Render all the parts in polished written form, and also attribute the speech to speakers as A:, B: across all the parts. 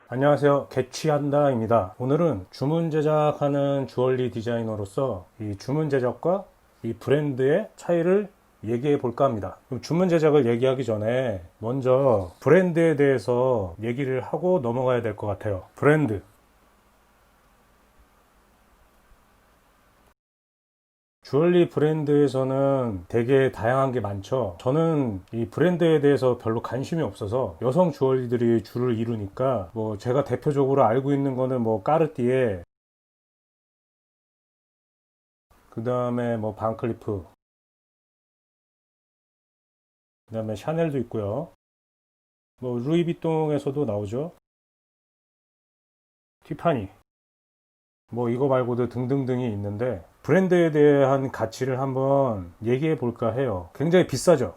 A: 안녕하세요, 개취한다입니다. 오늘은 주문 제작하는 주얼리 디자이너로서 이 주문 제작과 이 브랜드의 차이를 얘기해 볼까 합니다. 그럼 주문 제작을 얘기하기 전에 먼저 브랜드에 대해서 얘기를 하고 넘어가야 될 것 같아요. 브랜드. 주얼리 브랜드에서는 되게 다양한 게 많죠. 저는 이 브랜드에 대해서 별로 관심이 없어서 여성 주얼리들이 줄을 이루니까 뭐 제가 대표적으로 알고 있는 거는 뭐 까르띠에, 그 다음에 뭐 반클리프, 그 다음에 샤넬도 있고요. 뭐 루이비통에서도 나오죠. 티파니. 뭐 이거 말고도 등등등이 있는데 브랜드에 대한 가치를 한번 얘기해 볼까 해요. 굉장히 비싸죠.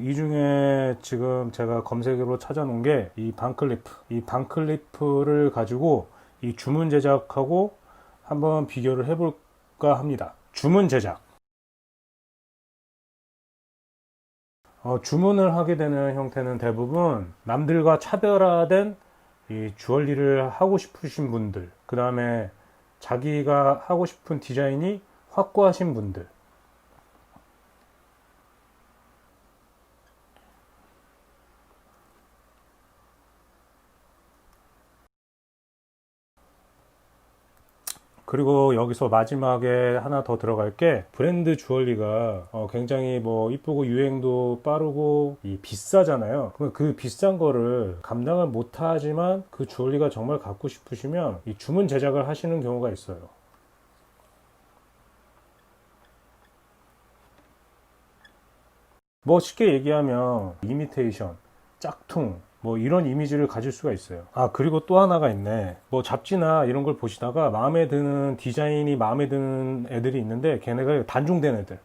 A: 이 중에 지금 제가 검색으로 찾아놓은 게 이 반클리프. 이 반클리프를 가지고 이 주문 제작하고 한번 비교를 해볼까 합니다. 주문 제작. 주문을 하게 되는 형태는 대부분 남들과 차별화된 이 주얼리를 하고 싶으신 분들, 그 다음에 자기가 하고 싶은 디자인이 확고하신 분들. 그리고 여기서 마지막에 하나 더 들어갈 게 브랜드 주얼리가 굉장히 뭐 이쁘고 유행도 빠르고 비싸잖아요. 그럼 그 비싼 거를 감당을 못하지만 그 주얼리가 정말 갖고 싶으시면 이 주문 제작을 하시는 경우가 있어요. 뭐 쉽게 얘기하면 이미테이션, 짝퉁, 뭐 이런 이미지를 가질 수가 있어요. 그리고 또 하나가 있네. 뭐 잡지나 이런 걸 보시다가 마음에 드는 디자인이 마음에 드는 애들이 있는데 걔네가 단종된 애들.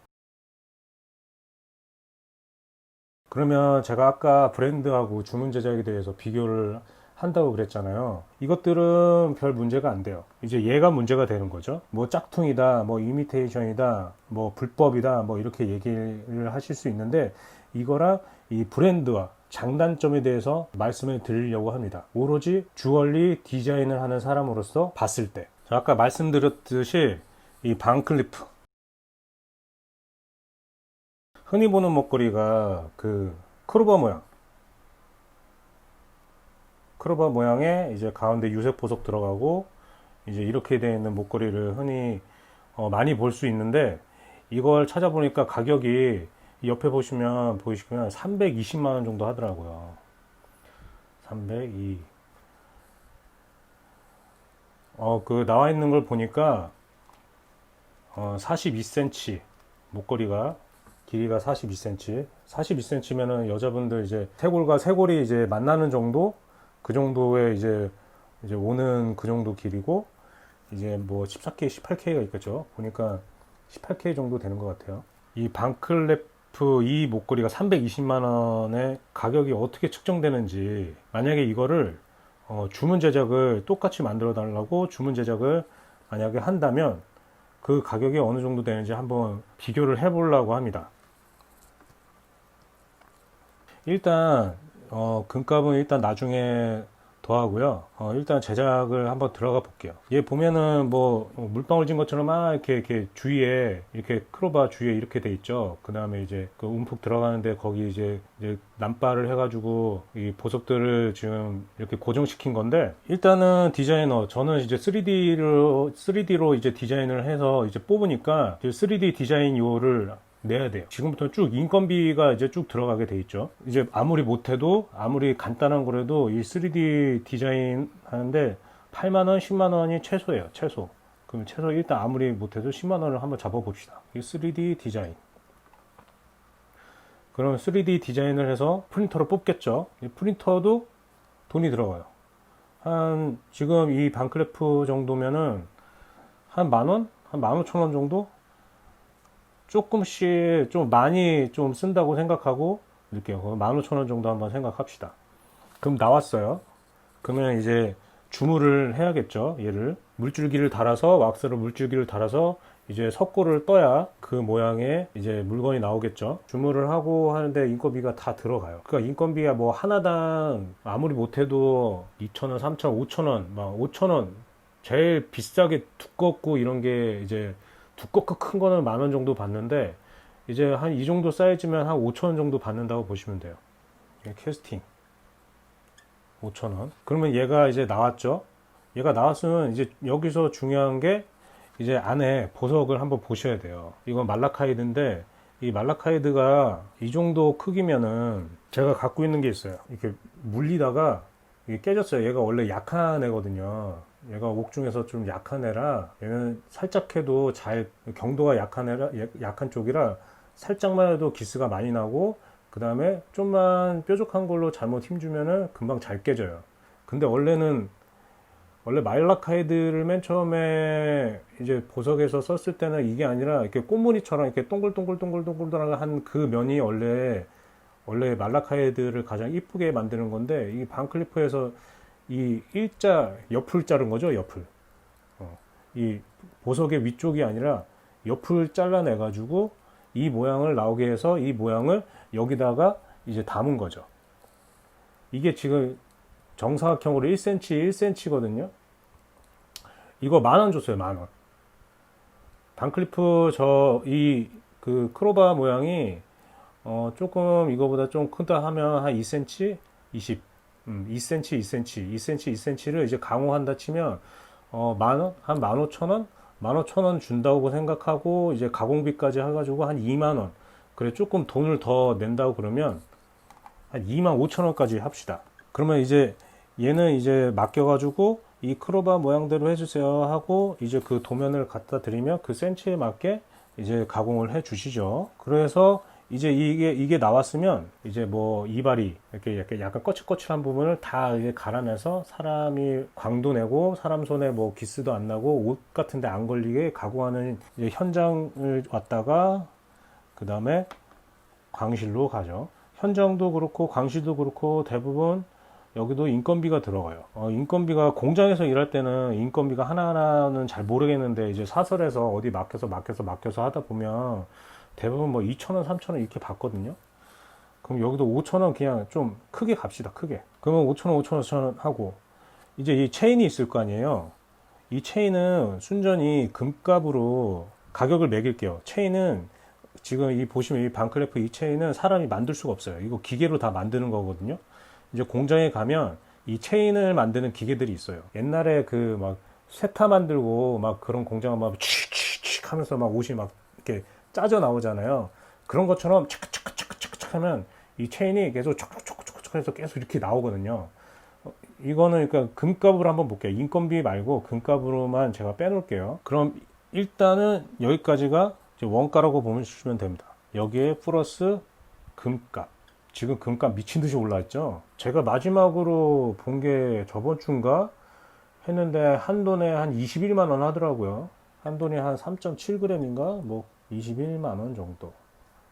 A: 그러면 제가 아까 브랜드하고 주문 제작에 대해서 비교를 한다고 그랬잖아요. 이것들은 별 문제가 안 돼요. 이제 얘가 문제가 되는 거죠. 뭐 짝퉁이다, 뭐 이미테이션이다, 뭐 불법이다, 뭐 이렇게 얘기를 하실 수 있는데 이거랑 이 브랜드와 장단점에 대해서 말씀을 드리려고 합니다. 오로지 주얼리 디자인을 하는 사람으로서 봤을 때. 아까 말씀드렸듯이 이 반클리프. 흔히 보는 목걸이가 그 크로바 모양. 크로바 모양에 이제 가운데 유색 보석 들어가고 이제 이렇게 되어 있는 목걸이를 흔히 많이 볼 수 있는데 이걸 찾아보니까 가격이 옆에 보시면 보이시면 320만 원 정도 하더라고요. 302. 그 나와 있는 걸 보니까 42cm 목걸이가 길이가 42cm. 42cm면은 여자분들 이제 쇄골과 쇄골이 이제 만나는 정도 그 정도의 이제 오는 그 정도 길이고 이제 뭐 14K, 18K가 있겠죠. 보니까 18K 정도 되는 것 같아요. 이 반클레프 이 목걸이가 320만 원의 가격이 어떻게 측정되는지 만약에 이거를 주문 제작을 똑같이 만들어 달라고 주문 제작을 만약에 한다면 그 가격이 어느 정도 되는지 한번 비교를 해 보려고 합니다. 일단 금값은 일단 나중에 더하고요. 일단 제작을 한번 들어가 볼게요. 얘 보면은 뭐 물방울 진 것처럼 막 이렇게 주위에 이렇게 크로바 주위에 이렇게 돼 있죠. 그 다음에 이제 그 움푹 들어가는데 거기 이제 난발을 해가지고 이 보석들을 지금 이렇게 고정시킨 건데 일단은 디자이너 저는 이제 3D로 이제 디자인을 해서 이제 뽑으니까 3D 디자인 요를 내야 돼요. 지금부터 쭉 인건비가 이제 쭉 들어가게 돼 있죠. 이제 아무리 못해도 아무리 간단한 거라도 이 3D 디자인 하는데 8만 원, 10만 원이 최소예요. 최소. 그럼 최소 일단 아무리 못해도 10만 원을 한번 잡아 봅시다. 이 3D 디자인. 그럼 3D 디자인을 해서 프린터로 뽑겠죠. 이 프린터도 돈이 들어가요. 한 지금 이 반클래프 정도면은 한 만 원? 한 15,000원 정도? 조금씩 좀 많이 좀 쓴다고 생각하고 이렇게 15,000원 정도 한번 생각합시다. 그럼 나왔어요. 그러면 이제 주물을 해야겠죠. 얘를 물줄기를 달아서 왁스로 물줄기를 달아서 이제 석고를 떠야 그 모양의 이제 물건이 나오겠죠. 주문을 하고 하는데 인건비가 다 들어가요. 그러니까 인건비가 뭐 하나당 아무리 못해도 2,000원, 3,000원, 5,000원, 막 5,000원. 제일 비싸게 두껍고 이런 게 이제 두껍고 큰 거는 10,000원 정도 받는데 이제 한 이 정도 사이즈면 한 5,000원 정도 받는다고 보시면 돼요. 캐스팅 5,000원. 그러면 얘가 이제 나왔죠. 얘가 나왔으면 이제 여기서 중요한 게 이제 안에 보석을 한번 보셔야 돼요. 이건 말라카이드인데 이 말라카이드가 이 정도 크기면은 제가 갖고 있는 게 있어요. 이렇게 물리다가 이게 깨졌어요. 얘가 원래 약한 애거든요. 얘가 옥 중에서 좀 약한 애라 얘는 살짝 해도 잘 경도가 약한 애라 약한 쪽이라 살짝만 해도 기스가 많이 나고 그 다음에 좀만 뾰족한 걸로 잘못 힘주면은 금방 잘 깨져요. 근데 원래 마일라카이드를 맨 처음에 이제 보석에서 썼을 때는 이게 아니라 이렇게 꽃무늬처럼 이렇게 동글동글동글동글한 그 면이 원래 말라카이드를 가장 이쁘게 만드는 건데 이 반클리프에서 이 일자 옆을 자른 거죠. 옆을 이 보석의 위쪽이 아니라 옆을 잘라내 가지고 이 모양을 나오게 해서 이 모양을 여기다가 이제 담은 거죠. 이게 지금 정사각형으로 1cm, 1cm거든요. 이거 10,000원 줬어요, 10,000원. 반클리프 그 크로바 모양이 조금 이거보다 좀 크다 하면 한 2cm, 2cm, 2cm를 이제 강호한다 치면 10,000원, 한 15,000원, 15,000원 준다고 생각하고 이제 가공비까지 해가지고 한 20,000원. 그래 조금 돈을 더 낸다고 그러면 한 25,000원까지 합시다. 그러면 이제 얘는 이제 맡겨가지고 이 크로바 모양대로 해주세요 하고 이제 그 도면을 갖다 드리면 그 센치에 맞게 이제 가공을 해 주시죠. 그래서 이제 이게 나왔으면 이제 뭐 이발이 이렇게 약간 거칠거칠한 부분을 다 이제 갈아내서 사람이 광도 내고 사람 손에 뭐 기스도 안 나고 옷 같은데 안 걸리게 가공하는 이제 현장을 왔다가 그 다음에 광실로 가죠. 현장도 그렇고 광실도 그렇고 대부분 여기도 인건비가 들어가요. 인건비가 공장에서 일할 때는 인건비가 하나하나는 잘 모르겠는데 이제 사설에서 어디 맡겨서 하다 보면 대부분 뭐 2,000원, 3,000원 이렇게 받거든요. 그럼 여기도 5,000원 그냥 좀 크게 갑시다. 크게. 그러면 5,000원, 5,000원, 5,000원 하고 이제 이 체인이 있을 거 아니에요. 이 체인은 순전히 금값으로 가격을 매길게요. 체인은 지금 이 보시면 이 반클래프 이 체인은 사람이 만들 수가 없어요. 이거 기계로 다 만드는 거거든요. 이제 공장에 가면 이 체인을 만드는 기계들이 있어요. 옛날에 그 막 쇠타 만들고 막 그런 공장을 막 칙칙칙 하면서 막 옷이 막 이렇게 짜져 나오잖아요. 그런 것처럼 착착착착착 하면 이 체인이 계속 촉촉촉촉촉 해서 계속 이렇게 나오거든요. 이거는 그러니까 금값으로 한번 볼게요. 인건비 말고 금값으로만 제가 빼놓을게요. 그럼 일단은 여기까지가 이제 원가라고 보시면 됩니다. 여기에 플러스 금값. 지금 금값 미친 듯이 올라왔죠. 제가 마지막으로 본 게 저번 주인가 했는데 한 돈에 한 21만 원 하더라고요. 한 돈이 한 3.7g인가 뭐 21만 원 정도.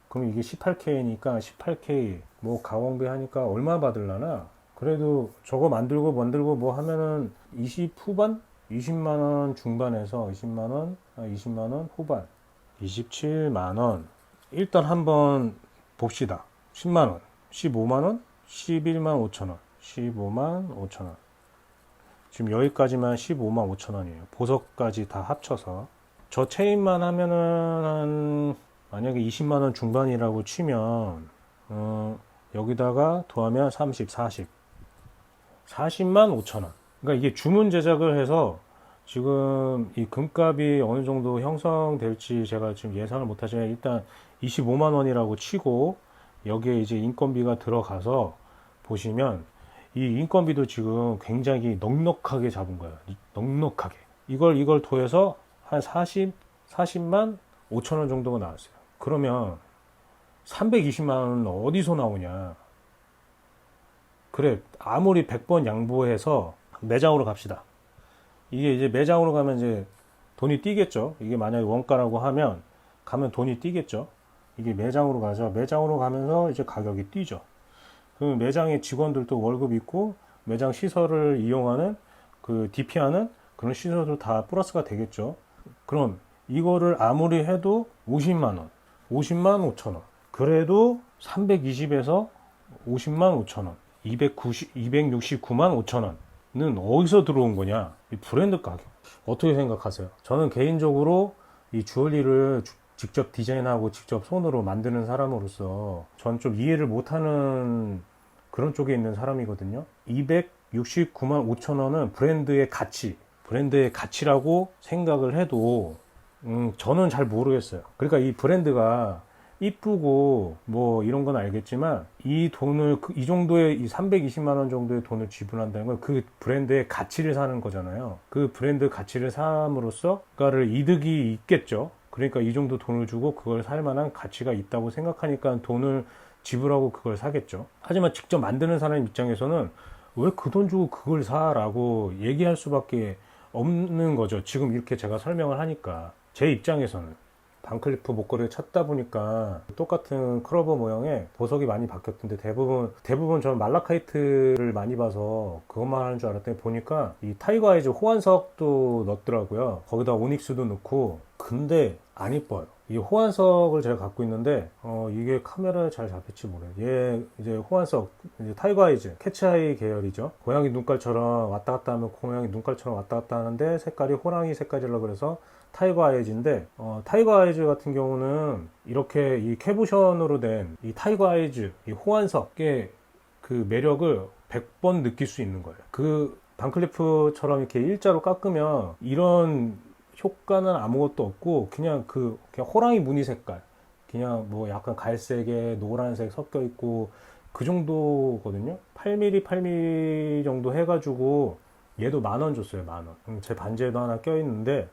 A: 그럼 이게 18K니까 18K 뭐 가공비 하니까 얼마 받을라나? 그래도 저거 만들고 뭐 하면은 20 후반? 20만 원 중반에서 20만 원, 20만 원 후반. 27만 원. 일단 한번 봅시다. 10만 원. 15만 원, 11만 5천 원, 15만 5천 원. 지금 여기까지만 15만 5천 원이에요. 보석까지 다 합쳐서. 저 체인만 하면은 한 만약에 20만 원 중반이라고 치면 여기다가 더하면 30, 40. 40만 5천 원. 그러니까 이게 주문 제작을 해서 지금 이 금값이 어느 정도 형성될지 제가 지금 예상을 못하지만 일단 25만 원이라고 치고 여기에 이제 인건비가 들어가서 보시면 이 인건비도 지금 굉장히 넉넉하게 잡은 거예요. 넉넉하게. 이걸 더해서 한 40만 5천 원 정도가 나왔어요. 그러면 320만 원은 어디서 나오냐. 그래, 아무리 100번 양보해서 매장으로 갑시다. 이게 이제 매장으로 가면 이제 돈이 뛰겠죠. 이게 만약에 원가라고 하면 가면 돈이 뛰겠죠. 이게 매장으로 가죠. 매장으로 가면서 이제 가격이 뛰죠. 그럼 매장의 직원들도 월급 있고 매장 시설을 이용하는 그 DP하는 그런 시설도 다 플러스가 되겠죠. 그럼 이거를 아무리 해도 50만 원, 50만 5천 원. 그래도 320에서 50만 5천 원, 269만 5천 원은 어디서 들어온 거냐? 이 브랜드 가격. 어떻게 생각하세요? 저는 개인적으로 이 주얼리를 직접 디자인하고 직접 손으로 만드는 사람으로서 전 좀 이해를 못하는 그런 쪽에 있는 사람이거든요. 269만 5천 원은 브랜드의 가치, 브랜드의 가치라고 생각을 해도 저는 잘 모르겠어요. 그러니까 이 브랜드가 이쁘고 뭐 이런 건 알겠지만 이 돈을 이 정도의 이 320만 원 정도의 돈을 지불한다는 건 그 브랜드의 가치를 사는 거잖아요. 그 브랜드 가치를 삼으로써 그가를 이득이 있겠죠. 그러니까 이 정도 돈을 주고 그걸 살 만한 가치가 있다고 생각하니까 돈을 지불하고 그걸 사겠죠. 하지만 직접 만드는 사람 입장에서는 왜 그 돈 주고 그걸 사라고 얘기할 수밖에 없는 거죠. 지금 이렇게 제가 설명을 하니까 제 입장에서는 반클리프 목걸이를 찾다 보니까 똑같은 크로버 모형의 보석이 많이 바뀌었던데 대부분 저는 말라카이트를 많이 봐서 그것만 하는 줄 알았더니 보니까 이 타이거 아이즈 호환석도 넣었더라고요. 거기다 오닉스도 넣고. 근데 안 이뻐요. 이 호환석을 제가 갖고 있는데 이게 카메라에 잘 잡힐지 모르겠어요. 얘 이제 호환석, 이제 타이거 아이즈 캐치아이 계열이죠. 고양이 눈깔처럼 왔다 갔다 하면 고양이 눈깔처럼 왔다 갔다 하는데 색깔이 호랑이 색깔이라고 그래서 타이거 아이즈인데 타이거 아이즈 같은 경우는 이렇게 이 캐브션으로 된 이 타이거 아이즈 이 호환석의 그 매력을 100번 느낄 수 있는 거예요. 그 반클리프처럼 이렇게 일자로 깎으면 이런 효과는 아무것도 없고 그냥 그냥 호랑이 무늬 색깔, 그냥 뭐 약간 갈색에 노란색 섞여 있고 그 정도거든요. 8mm 8mm 정도 해가지고 얘도 10,000원 줬어요. 10,000원. 제 반지에도 하나 껴있는데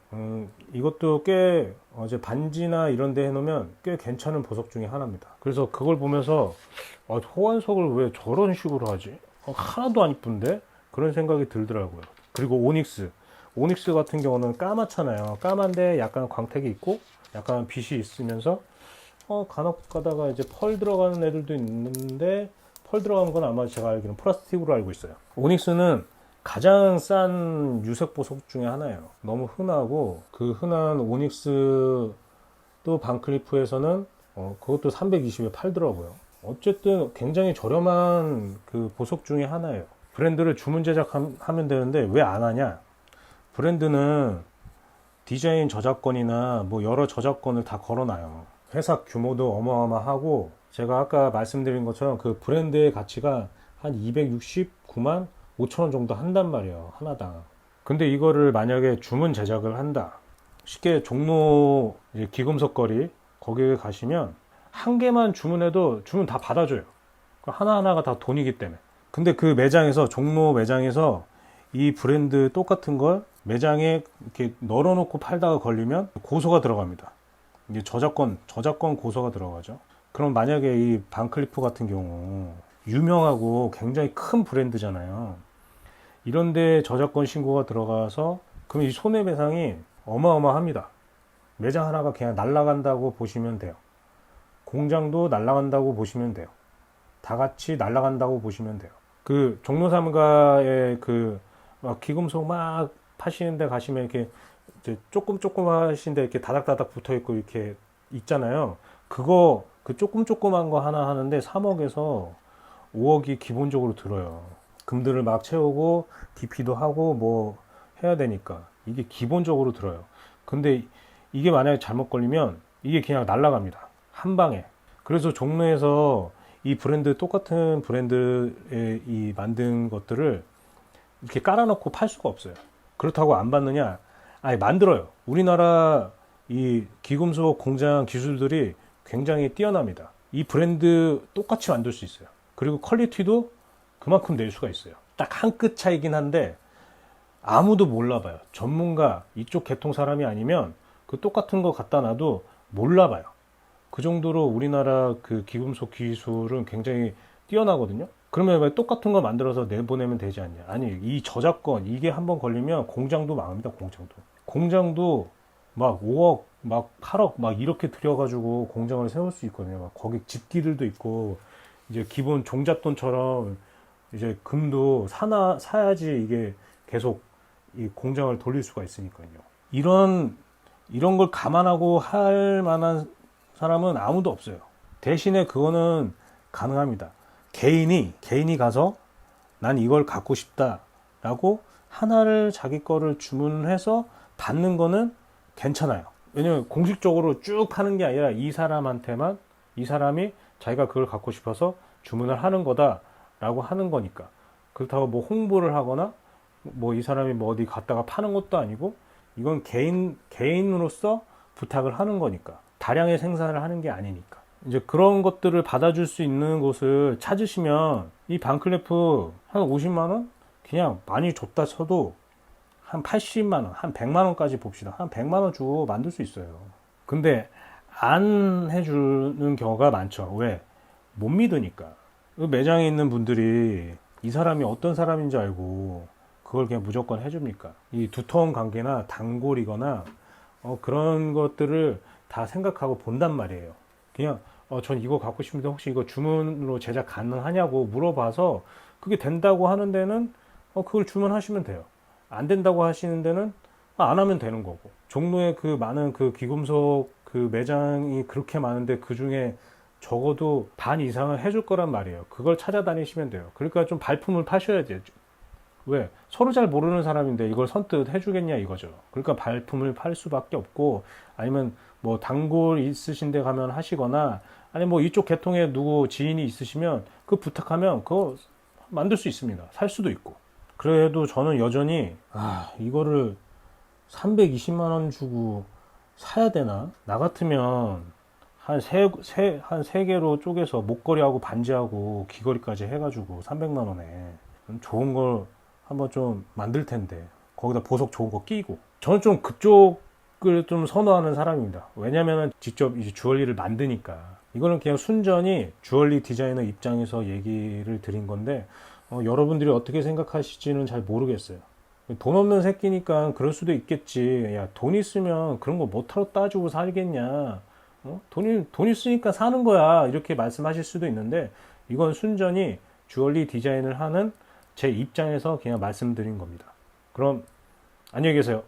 A: 이것도 꽤 이제 반지나 이런 데 해놓으면 꽤 괜찮은 보석 중에 하나입니다. 그래서 그걸 보면서 호환석을 왜 저런 식으로 하지? 하나도 안 이쁜데? 그런 생각이 들더라고요. 그리고 오닉스 같은 경우는 까맣잖아요. 까만데 약간 광택이 있고 약간 빛이 있으면서 간혹 가다가 이제 펄 들어가는 애들도 있는데 펄 들어간 건 아마 제가 알기로는 플라스틱으로 알고 있어요. 오닉스는 가장 싼 유색 보석 중에 하나예요. 너무 흔하고 그 흔한 오닉스 또 반클리프에서는 그것도 320에 팔더라고요. 어쨌든 굉장히 저렴한 그 보석 중에 하나예요. 브랜드를 주문 제작하면 되는데 왜 안 하냐? 브랜드는 디자인 저작권이나 뭐 여러 저작권을 다 걸어놔요. 회사 규모도 어마어마하고 제가 아까 말씀드린 것처럼 그 브랜드의 가치가 한 269만 5천 원 정도 한단 말이에요. 하나당. 근데 이거를 만약에 주문 제작을 한다. 쉽게 종로 기금속거리 거기에 가시면 한 개만 주문해도 주문 다 받아줘요. 하나하나가 다 돈이기 때문에. 근데 그 매장에서 종로 매장에서 이 브랜드 똑같은 걸 매장에 이렇게 널어놓고 팔다가 걸리면 고소가 들어갑니다. 이게 저작권 고소가 들어가죠. 그럼 만약에 이 반클리프 같은 경우 유명하고 굉장히 큰 브랜드잖아요. 이런데 저작권 신고가 들어가서 그럼 이 손해배상이 어마어마합니다. 매장 하나가 그냥 날아간다고 보시면 돼요. 공장도 날아간다고 보시면 돼요. 다 같이 날아간다고 보시면 돼요. 그 종로 3가에 그 기금속 막 파시는 데 가시면 이렇게 이제 조그마하신데 이렇게 다닥다닥 붙어 있고 이렇게 있잖아요. 그 조그만 거 하나 하는데 3억에서 5억이 기본적으로 들어요. 금들을 막 채우고 DP도 하고 뭐 해야 되니까 이게 기본적으로 들어요. 근데 이게 만약에 잘못 걸리면 이게 그냥 날아갑니다. 한 방에. 그래서 종로에서 이 브랜드 똑같은 브랜드의 이 만든 것들을 이렇게 깔아놓고 팔 수가 없어요. 그렇다고 안 받느냐? 아니 만들어요. 우리나라 이 기금속 공장 기술들이 굉장히 뛰어납니다. 이 브랜드 똑같이 만들 수 있어요. 그리고 퀄리티도 그만큼 낼 수가 있어요. 딱 한 끗 차이긴 한데 아무도 몰라봐요. 전문가 이쪽 계통 사람이 아니면 그 똑같은 거 갖다 놔도 몰라봐요. 그 정도로 우리나라 그 기금속 기술은 굉장히 뛰어나거든요. 그러면 왜 똑같은 거 만들어서 내보내면 되지 않냐? 아니, 이 저작권 이게 한번 걸리면 공장도 망합니다. 공장도 막 5억 막 8억 막 이렇게 들여가지고 공장을 세울 수 있거든요. 막 거기 집기들도 있고 이제 기본 종잣돈처럼 이제 금도 사야지 이게 계속 이 공장을 돌릴 수가 있으니까요. 이런 이런 걸 감안하고 할 만한 사람은 아무도 없어요. 대신에 그거는 가능합니다. 개인이 가서 난 이걸 갖고 싶다라고 하나를 자기 거를 주문해서 받는 거는 괜찮아요. 왜냐면 공식적으로 쭉 하는 게 아니라 이 사람한테만, 이 사람이 자기가 그걸 갖고 싶어서 주문을 하는 거다라고 하는 거니까. 그렇다고 뭐 홍보를 하거나 뭐 이 사람이 뭐 어디 갔다가 파는 것도 아니고, 이건 개인으로서 부탁을 하는 거니까. 다량의 생산을 하는 게 아니니까. 이제 그런 것들을 받아줄 수 있는 곳을 찾으시면 이 반클래프 한 50만 원? 그냥 많이 줬다 쳐도 한 80만 원, 한 100만 원까지 봅시다. 한 100만 원 주고 만들 수 있어요. 근데 안 해주는 경우가 많죠. 왜? 못 믿으니까. 그 매장에 있는 분들이 이 사람이 어떤 사람인지 알고 그걸 그냥 무조건 해줍니까? 이 두터운 관계나 단골이거나 그런 것들을 다 생각하고 본단 말이에요. 그냥 전 이거 갖고 싶은데 혹시 이거 주문으로 제작 가능하냐고 물어봐서 그게 된다고 하는 데는 그걸 주문하시면 돼요. 안 된다고 하시는 데는 안 하면 되는 거고. 종로에 그 많은 그 귀금속 그 매장이 그렇게 많은데 그 중에 적어도 반 이상은 해줄 거란 말이에요. 그걸 찾아다니시면 돼요. 그러니까 좀 발품을 파셔야 되죠. 왜? 서로 잘 모르는 사람인데 이걸 선뜻 해주겠냐 이거죠. 그러니까 발품을 팔 수밖에 없고, 아니면 뭐 단골 있으신 데 가면 하시거나, 아니 뭐 이쪽 계통에 누구 지인이 있으시면 그 부탁하면 그거 만들 수 있습니다. 살 수도 있고. 그래도 저는 여전히 이거를 320만 원 주고 사야 되나? 나 같으면 한 세 개로 쪼개서 목걸이하고 반지하고 귀걸이까지 해가지고 300만 원에 좋은 걸 한번 좀 만들 텐데, 거기다 보석 좋은 거 끼고. 저는 좀 그쪽을 좀 선호하는 사람입니다. 왜냐면은 직접 이제 주얼리를 만드니까. 이거는 그냥 순전히 주얼리 디자이너 입장에서 얘기를 드린 건데, 여러분들이 어떻게 생각하실지는 잘 모르겠어요. 돈 없는 새끼니까 그럴 수도 있겠지. 야, 돈 있으면 그런 거 뭐하러 따지고 살겠냐. 돈 있으니까 사는 거야. 이렇게 말씀하실 수도 있는데, 이건 순전히 주얼리 디자인을 하는 제 입장에서 그냥 말씀드린 겁니다. 그럼 안녕히 계세요.